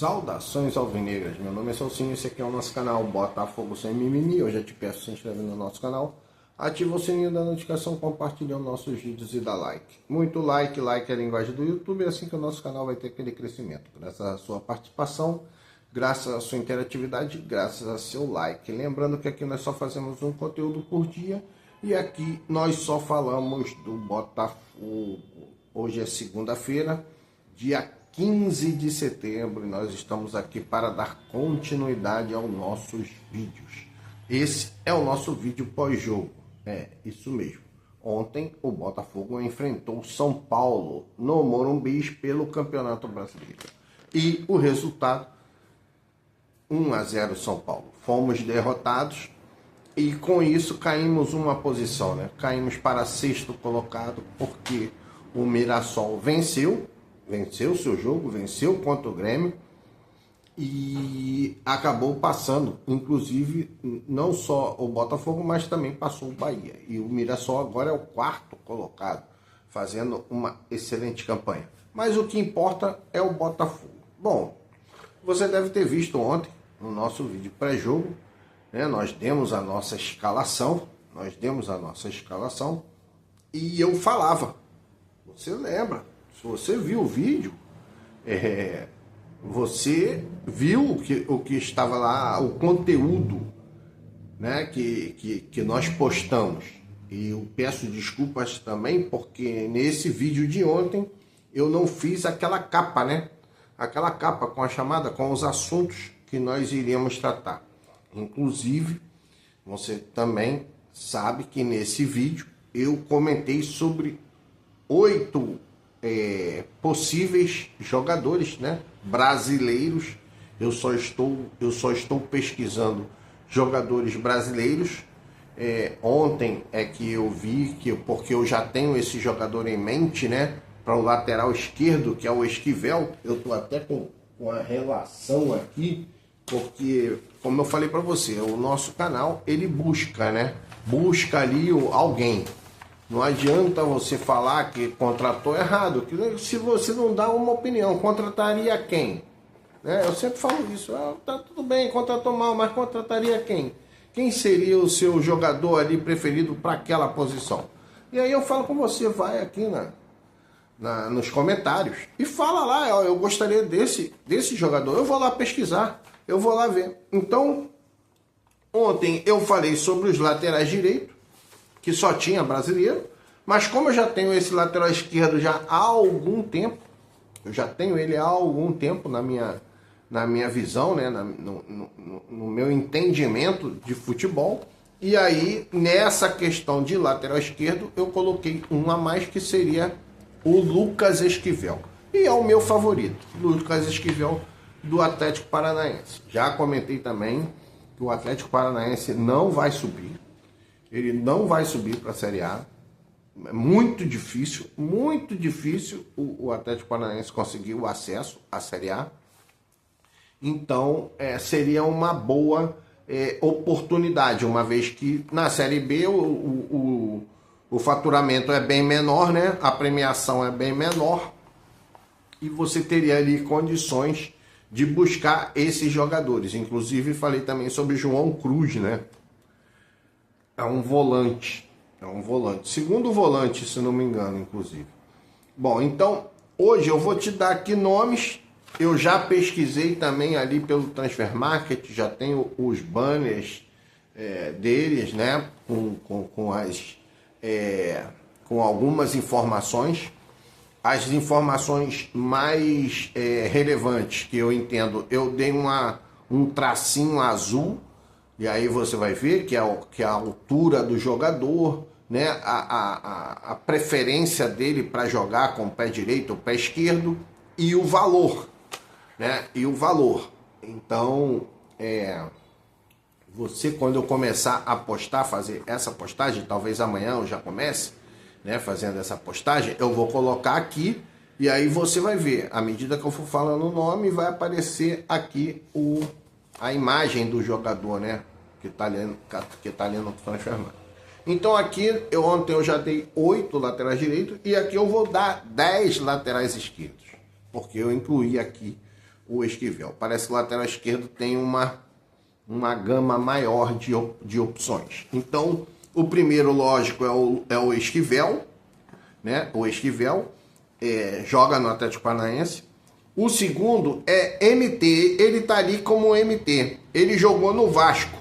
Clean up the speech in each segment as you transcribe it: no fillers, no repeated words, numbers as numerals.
Saudações alvinegras, meu nome é Salsinho, esse aqui é o nosso canal Botafogo Sem Mimimi. Eu já te peço se inscreve no nosso canal, ativa o sininho da notificação, compartilha os nossos vídeos e dá like. Muito like, like é a linguagem do YouTube, é assim que o nosso canal vai ter aquele crescimento. Graças à sua participação, graças à sua interatividade, graças a seu like. Lembrando que aqui nós só fazemos um conteúdo por dia e aqui nós só falamos do Botafogo. Hoje é segunda-feira, dia 15 de setembro, e nós estamos aqui para dar continuidade aos nossos vídeos. Esse é o nosso vídeo pós-jogo, isso mesmo. Ontem o Botafogo enfrentou São Paulo no Morumbi pelo Campeonato Brasileiro. E o resultado, 1-0 São Paulo. Fomos derrotados e com isso caímos uma posição, né? Caímos para sexto colocado porque o Mirassol venceu seu jogo, venceu contra o Grêmio e acabou passando, inclusive, não só o Botafogo, mas também passou o Bahia. E o Mirassol agora é o quarto colocado, fazendo uma excelente campanha. Mas o que importa é o Botafogo. Bom, você deve ter visto ontem, no nosso vídeo pré-jogo, né, nós demos a nossa escalação, e eu falava, você lembra? Se você viu o vídeo, você viu o que estava lá, o conteúdo, né, que nós postamos. E eu peço desculpas também, porque nesse vídeo de ontem eu não fiz aquela capa, né? Aquela capa com a chamada, com os assuntos que nós iríamos tratar. Inclusive, você também sabe que nesse vídeo eu comentei sobre 8 possíveis jogadores, né, brasileiros. Eu só estou pesquisando jogadores brasileiros. Ontem é que eu vi porque eu já tenho esse jogador em mente, né, para o lateral esquerdo, que é o Esquivel. Eu tô até com a relação aqui, porque como eu falei para você, o nosso canal ele busca, né, busca ali alguém. Não adianta você falar que contratou errado, que se você não dá uma opinião, contrataria quem? Né? Eu sempre falo isso, tá tudo bem, contratou mal, mas contrataria quem? Quem seria o seu jogador ali preferido para aquela posição? E aí eu falo com você, vai aqui nos comentários e fala lá, ó, eu gostaria desse jogador, eu vou lá pesquisar, eu vou lá ver. Então, ontem eu falei sobre os laterais direitos, que só tinha brasileiro, mas como eu já tenho esse lateral esquerdo já há algum tempo, na minha visão, né, no meu entendimento de futebol, e aí nessa questão de lateral esquerdo eu coloquei um a mais, que seria o Lucas Esquivel, e é o meu favorito, Lucas Esquivel do Atlético Paranaense. Já comentei também que o Atlético Paranaense não vai subir. Ele não vai subir para a Série A. É muito difícil o Atlético Paranaense conseguir o acesso à Série A. Então, seria uma boa oportunidade, uma vez que na Série B o faturamento é bem menor, né? A premiação é bem menor. E você teria ali condições de buscar esses jogadores. Inclusive, falei também sobre João Cruz, né? É um volante, segundo volante, se não me engano, inclusive. Bom, então, hoje eu vou te dar aqui nomes. Eu já pesquisei também ali pelo Transfer Market, já tenho os banners deles, né, com algumas informações. As informações mais relevantes que eu entendo, eu dei um tracinho azul. E aí você vai ver que é a altura do jogador, né? A preferência dele para jogar com o pé direito ou pé esquerdo, e o valor, né? Então, você, quando eu começar a postar, fazer essa postagem, talvez amanhã eu já comece, né, fazendo essa postagem, eu vou colocar aqui, e aí você vai ver, à medida que eu for falando o nome, vai aparecer aqui a imagem do jogador, né, que tá ali no Transfer Market. Então aqui, ontem eu já dei 8 laterais direitos, e aqui eu vou dar 10 laterais esquerdos, porque eu incluí aqui o Esquivel. Parece que o lateral esquerdo tem uma gama maior de opções. Então, o primeiro, lógico, é o Esquivel, né? O Esquivel joga no Atlético Paranaense. O segundo é MT, ele tá ali como MT. Ele jogou no Vasco.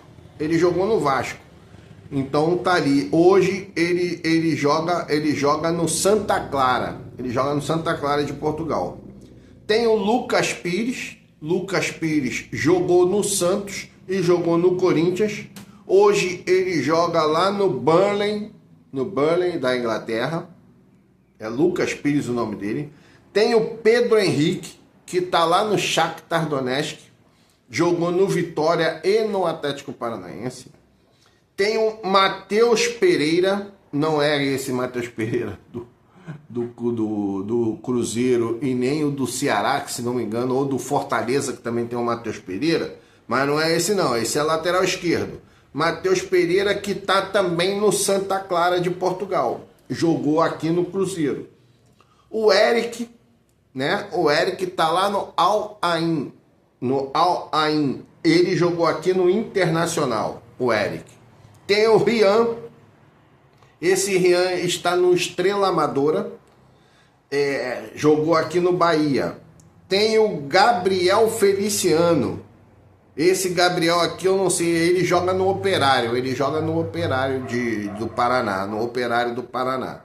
Então tá ali. Hoje ele joga no Santa Clara. Ele joga no Santa Clara de Portugal. Tem o Lucas Pires. Lucas Pires jogou no Santos e jogou no Corinthians. Hoje ele joga lá no Burnley da Inglaterra. É Lucas Pires o nome dele. Tem o Pedro Henrique, que tá lá no Shakhtar Donetsk. Jogou no Vitória e no Atlético Paranaense. Tem o Matheus Pereira, não é esse Matheus Pereira do Cruzeiro e nem o do Ceará, que se não me engano, ou do Fortaleza, que também tem o Matheus Pereira, mas não é esse não, esse é lateral esquerdo. Matheus Pereira, que está também no Santa Clara de Portugal, jogou aqui no Cruzeiro. O Eric, né? O Eric está lá no Al-Ain, ele jogou aqui no Internacional, o Eric. Tem o Rian, esse Rian está no Estrela Amadora, jogou aqui no Bahia. Tem o Gabriel Feliciano, esse Gabriel aqui eu não sei, ele joga no Operário, do Paraná,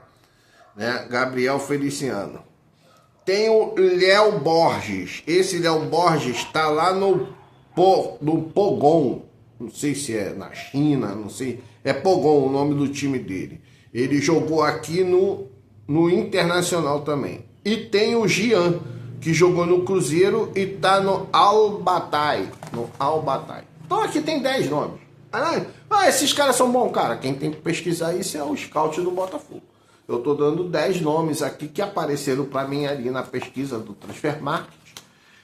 né? Gabriel Feliciano. Tem o Léo Borges, esse Léo Borges está lá no Pogon, não sei se é na China, não sei, é Pogon o nome do time dele. Ele jogou aqui no Internacional também. E tem o Gian, que jogou no Cruzeiro e tá no Al-Batai. Então aqui tem 10 nomes. Esses caras são bons, cara. Quem tem que pesquisar isso é o scout do Botafogo. Eu tô dando 10 nomes aqui que apareceram para mim ali na pesquisa do Transfer Market.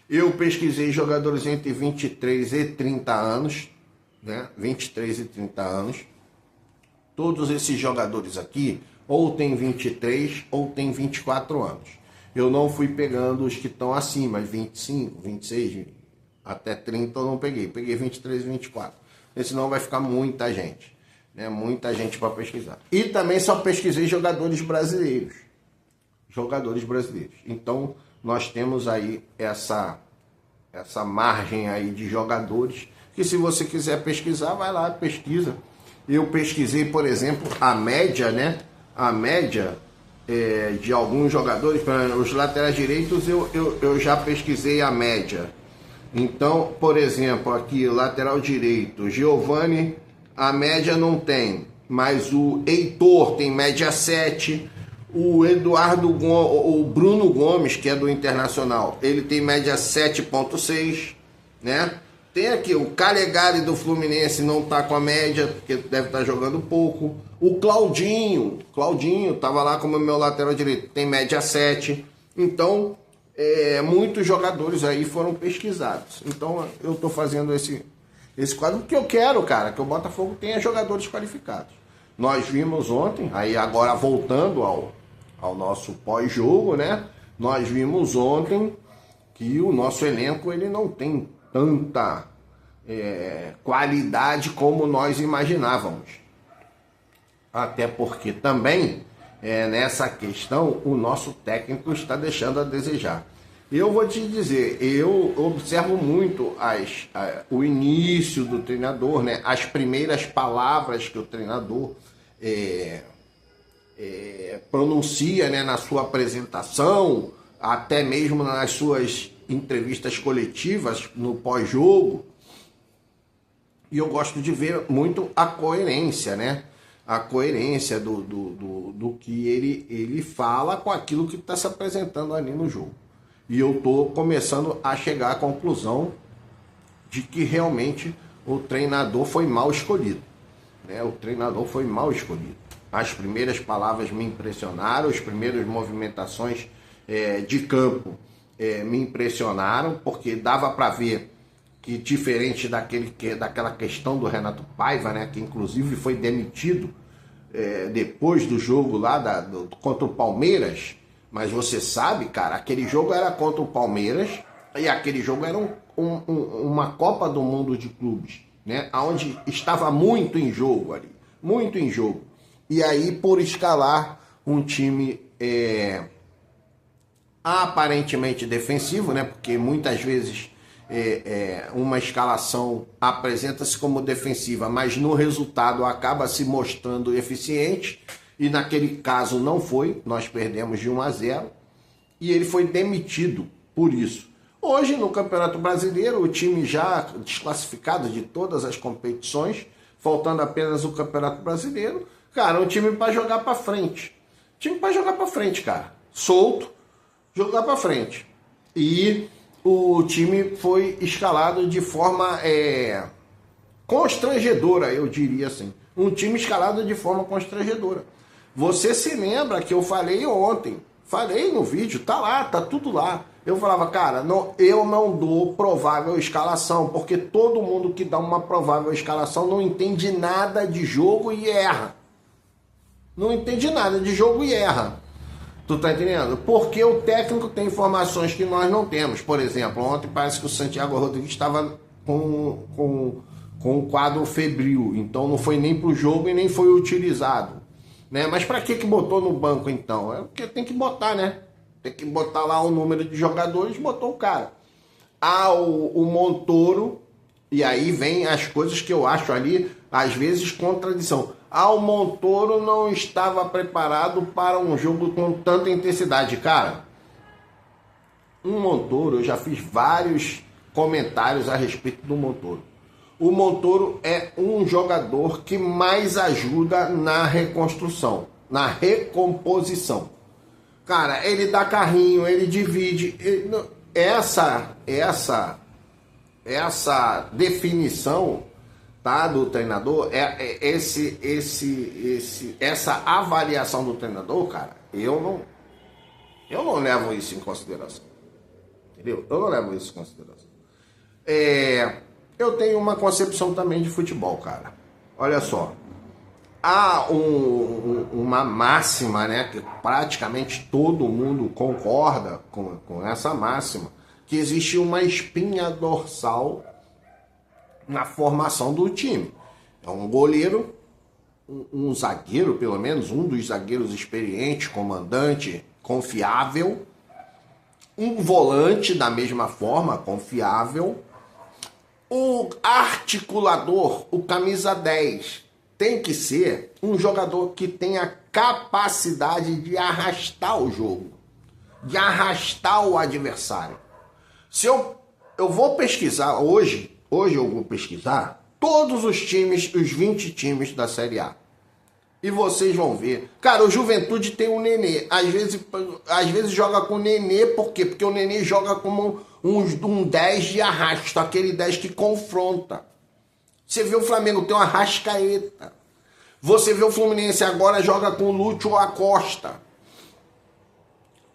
Eu pesquisei jogadores entre 23 e 30 anos, né? 23 e 30 anos. Todos esses jogadores aqui ou tem 23 ou tem 24 anos. Eu não fui pegando os que estão acima, 25, 26, até 30 eu não peguei. Peguei 23 e 24. Porque senão vai ficar muita gente, né? Muita gente para pesquisar. E também só pesquisei jogadores brasileiros. Então, nós temos aí essa margem aí de jogadores que, se você quiser pesquisar, vai lá, pesquisa. Eu pesquisei, por exemplo, a média, né? A média de alguns jogadores, os laterais direitos, eu já pesquisei a média. Então, por exemplo, aqui, lateral direito, Giovani, a média não tem, mas o Heitor tem média 7, o Bruno Gomes, que é do Internacional, ele tem média 7,6, né? Tem aqui o Calegari do Fluminense, não tá com a média, porque deve estar jogando pouco. O Claudinho tava lá como meu lateral direito, tem média 7. Então, muitos jogadores aí foram pesquisados. Então, eu tô fazendo esse quadro porque eu quero, cara, que o Botafogo tenha jogadores qualificados. Nós vimos ontem, aí agora voltando ao nosso pós-jogo, né? Nós vimos ontem que o nosso elenco ele não tem tanta qualidade como nós imaginávamos. Até porque também, nessa questão, o nosso técnico está deixando a desejar. Eu vou te dizer, eu observo muito o início do treinador, né? As primeiras palavras que o treinador pronuncia, né? Na sua apresentação, até mesmo nas suas entrevistas coletivas no pós-jogo. E eu gosto de ver muito a coerência, né? A coerência do que ele fala com aquilo que está se apresentando ali no jogo. E eu estou começando a chegar à conclusão de que realmente o treinador foi mal escolhido, né? O treinador foi mal escolhido. As primeiras palavras me impressionaram, as primeiras movimentações de campo me impressionaram, porque dava para ver que, diferente daquela questão do Renato Paiva, né, que inclusive foi demitido depois do jogo lá contra o Palmeiras, mas você sabe, cara, aquele jogo era contra o Palmeiras, E aquele jogo era uma Copa do Mundo de clubes, né? Onde estava muito em jogo ali, muito em jogo. E aí, por escalar um time aparentemente defensivo, né? Porque muitas vezes uma escalação apresenta-se como defensiva, mas no resultado acaba se mostrando eficiente. E naquele caso não foi, nós perdemos de 1-0 e ele foi demitido por isso. Hoje, no Campeonato Brasileiro, o time já desclassificado de todas as competições, faltando apenas o Campeonato Brasileiro, cara, um time para jogar para frente. Time para jogar para frente, cara. Solto, jogar para frente. E o time foi escalado de forma constrangedora, eu diria assim. Um time escalado de forma constrangedora. Você se lembra que eu falei ontem, falei no vídeo, tá lá, tá tudo lá. Eu falava, cara, eu não dou provável escalação, porque todo mundo que dá uma provável escalação não entende nada de jogo e erra. Não entende nada de jogo e erra. Tu tá entendendo? Porque o técnico tem informações que nós não temos. Por exemplo, ontem parece que o Santiago Rodrigues estava com um quadro febril, então não foi nem pro jogo e nem foi utilizado. Né? Mas para que botou no banco então? É porque tem que botar, né? Tem que botar lá o número de jogadores, botou o cara. O Montoro, e aí vem as coisas que eu acho ali, às vezes, contradição. O Montoro não estava preparado para um jogo com tanta intensidade. Cara, o Montoro, eu já fiz vários comentários a respeito do Montoro. O Montoro é um jogador que mais ajuda na reconstrução, na recomposição. Cara, ele dá carrinho, ele divide. Essa definição, tá, do treinador, essa avaliação do treinador, cara, eu não levo isso em consideração. Entendeu? Eu não levo isso em consideração. Eu tenho uma concepção também de futebol, cara. Olha só. Há uma máxima, né, que praticamente todo mundo concorda com essa máxima, que existe uma espinha dorsal na formação do time. É um goleiro, um zagueiro, pelo menos, um dos zagueiros experientes, comandante, confiável, um volante da mesma forma, confiável, o articulador, o camisa 10, tem que ser um jogador que tenha capacidade de arrastar o jogo, de arrastar o adversário. Se eu vou pesquisar hoje eu vou pesquisar todos os times, os 20 times da Série A. E vocês vão ver. Cara, o Juventude tem um Nenê. Às vezes joga com o Nenê, por quê? Porque o Nenê joga como um 10 de arrasto, aquele 10 que confronta. Você vê o Flamengo tem uma Arrascaeta. Você vê o Fluminense agora joga com o Lúcio Acosta.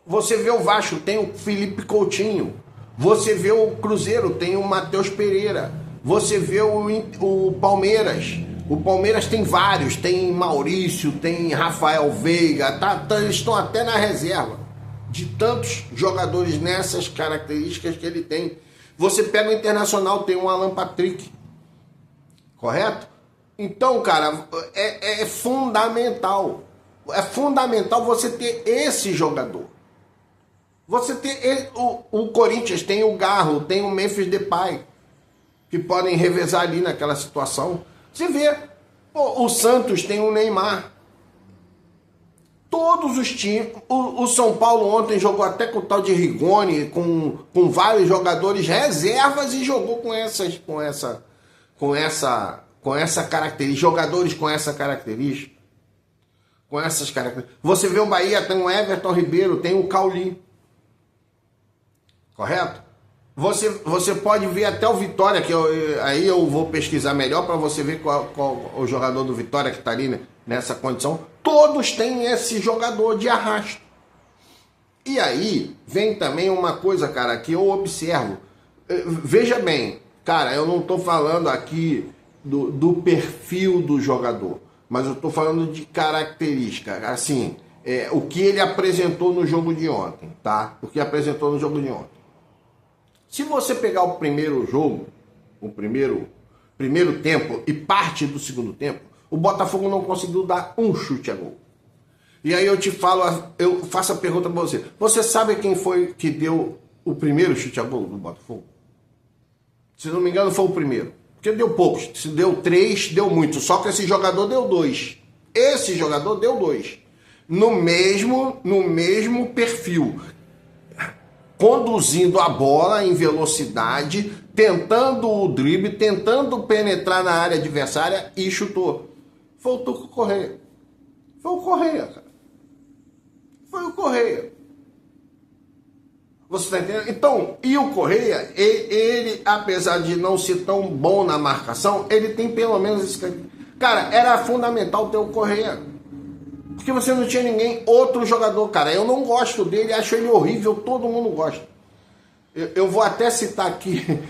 Você vê o Vasco, tem o Felipe Coutinho. Você vê o Cruzeiro, tem o Matheus Pereira. Você vê o Palmeiras. O Palmeiras tem vários, tem Maurício, tem Rafael Veiga, eles estão até na reserva. De tantos jogadores nessas características que ele tem. Você pega o Internacional, tem o Alan Patrick. Correto? Então, cara, é fundamental. É fundamental você ter esse jogador. Você ter o Corinthians tem o Garro, tem o Memphis Depay, que podem revezar ali naquela situação. Você vê, o Santos tem o Neymar. Todos os times. O São Paulo ontem jogou até com o tal de Rigoni, com vários jogadores reservas e jogou com essas característica, jogadores com essa característica, com essas características. Você vê o Bahia, tem o Everton Ribeiro, tem o Cauli, correto? Você pode ver até o Vitória, que aí eu vou pesquisar melhor para você ver qual o jogador do Vitória que está ali nessa condição. Todos têm esse jogador de arrasto. E aí vem também uma coisa, cara, que eu observo. Veja bem, cara, eu não estou falando aqui do perfil do jogador, mas eu estou falando de característica, assim, o que ele apresentou no jogo de ontem, tá? O que apresentou no jogo de ontem. Se você pegar o primeiro jogo, o primeiro tempo e parte do segundo tempo, o Botafogo não conseguiu dar um chute a gol. E aí eu te falo, eu faço a pergunta para você. Você sabe quem foi que deu o primeiro chute a gol do Botafogo? Se não me engano, foi o primeiro. Porque deu poucos. Se deu 3, deu muito. Só que esse jogador deu 2. Esse jogador deu 2. No mesmo perfil. Conduzindo a bola em velocidade, tentando o drible, tentando penetrar na área adversária e chutou. Foi o Tuco Correia. Foi o Correia, cara. Foi o Correia. Você tá entendendo? Então, e o Correia, ele, apesar de não ser tão bom na marcação, ele tem pelo menos esse... Cara, era fundamental ter o Correia. Porque você não tinha ninguém, outro jogador, cara. Eu não gosto dele, acho ele horrível, todo mundo gosta. Eu vou até citar aqui,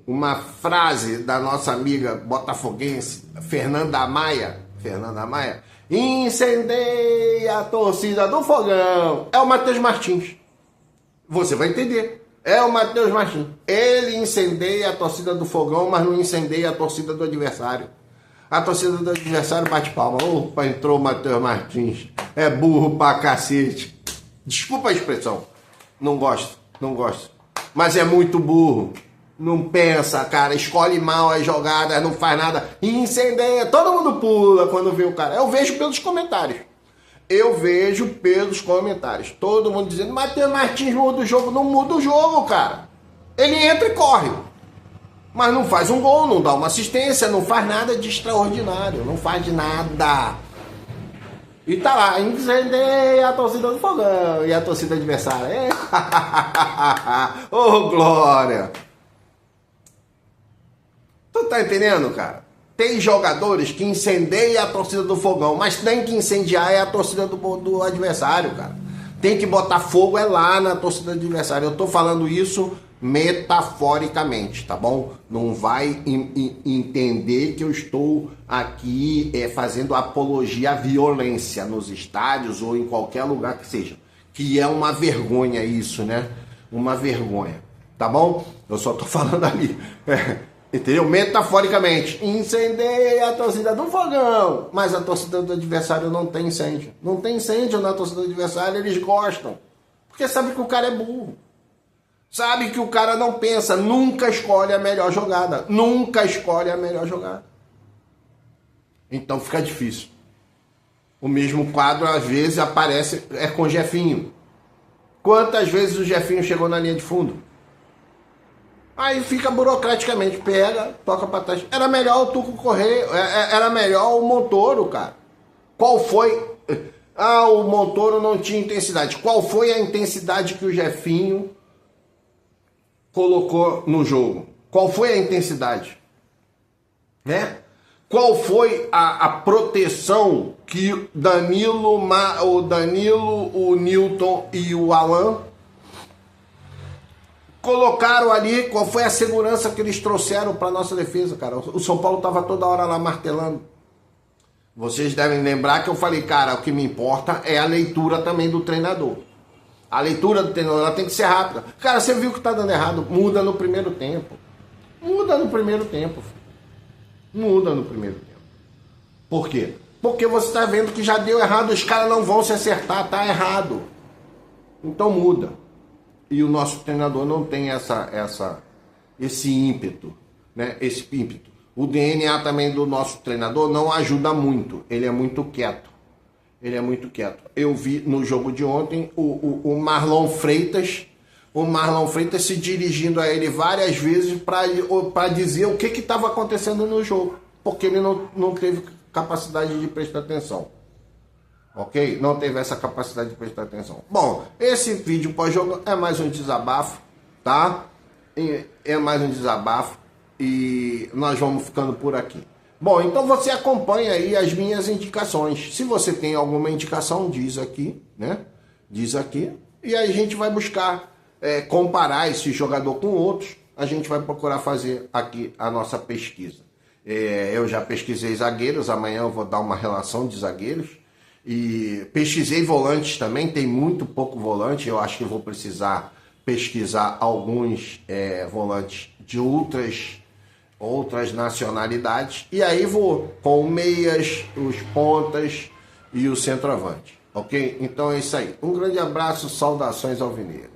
uma frase da nossa amiga botafoguense, Fernanda Maia. Incendeia a torcida do Fogão. É o Matheus Martins. Você vai entender. É o Matheus Martins. Ele incendeia a torcida do Fogão, mas não incendeia a torcida do adversário. A torcida do adversário bate palma. Opa, entrou o Matheus Martins. É burro pra cacete. Desculpa a expressão. Não gosto. Mas é muito burro. Não pensa, cara. Escolhe mal as jogadas, não faz nada. Incendeia. Todo mundo pula quando vê o cara. Eu vejo pelos comentários. Todo mundo dizendo, Matheus Martins muda o jogo. Não muda o jogo, cara. Ele entra e corre. Mas não faz um gol, não dá uma assistência, não faz nada de extraordinário. Não faz nada. E tá lá, incendeia a torcida do Fogão. E a torcida adversária. Ô, glória. Tu tá entendendo, cara? Tem jogadores que incendeiam a torcida do Fogão, mas tem que incendiar a torcida do adversário, cara. Tem que botar fogo lá na torcida do adversário. Eu tô falando isso metaforicamente, tá bom? Não vai entender que eu estou aqui fazendo apologia à violência nos estádios ou em qualquer lugar que seja. Que é uma vergonha isso, né? Uma vergonha, tá bom? Eu só tô falando ali... Entendeu? Metaforicamente, incendeia a torcida do Fogão, mas a torcida do adversário não tem incêndio. Não tem incêndio na torcida do adversário, eles gostam. Porque sabe que o cara é burro. Sabe que o cara não pensa, nunca escolhe a melhor jogada. Então fica difícil. O mesmo quadro às vezes aparece com o Jefinho. Quantas vezes o Jefinho chegou na linha de fundo? Aí fica burocraticamente, pega, toca pra trás. Era melhor o Tuco Correia, era melhor o Montoro, cara. Qual foi? Ah, o Montoro não tinha intensidade. Qual foi a intensidade que o Jefinho colocou no jogo? Qual foi a intensidade? Né? Qual foi a proteção que o Danilo, o Newton e o Alan colocaram ali? Qual foi a segurança que eles trouxeram para nossa defesa, cara? O São Paulo estava toda hora lá martelando. Vocês devem lembrar que eu falei, cara, o que me importa é a leitura também do treinador. A leitura do treinador, ela tem que ser rápida. Cara, você viu que tá dando errado? Muda no primeiro tempo. Muda no primeiro tempo. Por quê? Porque você tá vendo que já deu errado, os caras não vão se acertar, tá errado. Então muda. E o nosso treinador não tem esse ímpeto, né? Esse ímpeto. O DNA também do nosso treinador não ajuda muito. Ele é muito quieto. Eu vi no jogo de ontem o Marlon Freitas se dirigindo a ele várias vezes para dizer o que estava acontecendo no jogo. Porque ele não teve capacidade de prestar atenção. Ok? Não teve essa capacidade de prestar atenção. Bom, esse vídeo pós-jogo é mais um desabafo, tá? É mais um desabafo e nós vamos ficando por aqui. Bom, então você acompanha aí as minhas indicações. Se você tem alguma indicação, diz aqui, né? Diz aqui. E aí a gente vai buscar comparar esse jogador com outros. A gente vai procurar fazer aqui a nossa pesquisa. Eu já pesquisei zagueiros, amanhã eu vou dar uma relação de zagueiros. E pesquisei volantes também, tem muito pouco volante, eu acho que eu vou precisar pesquisar alguns volantes de outras nacionalidades, e aí vou com meias, os pontas e o centroavante, ok? Então é isso aí. Um grande abraço, saudações alvinegras.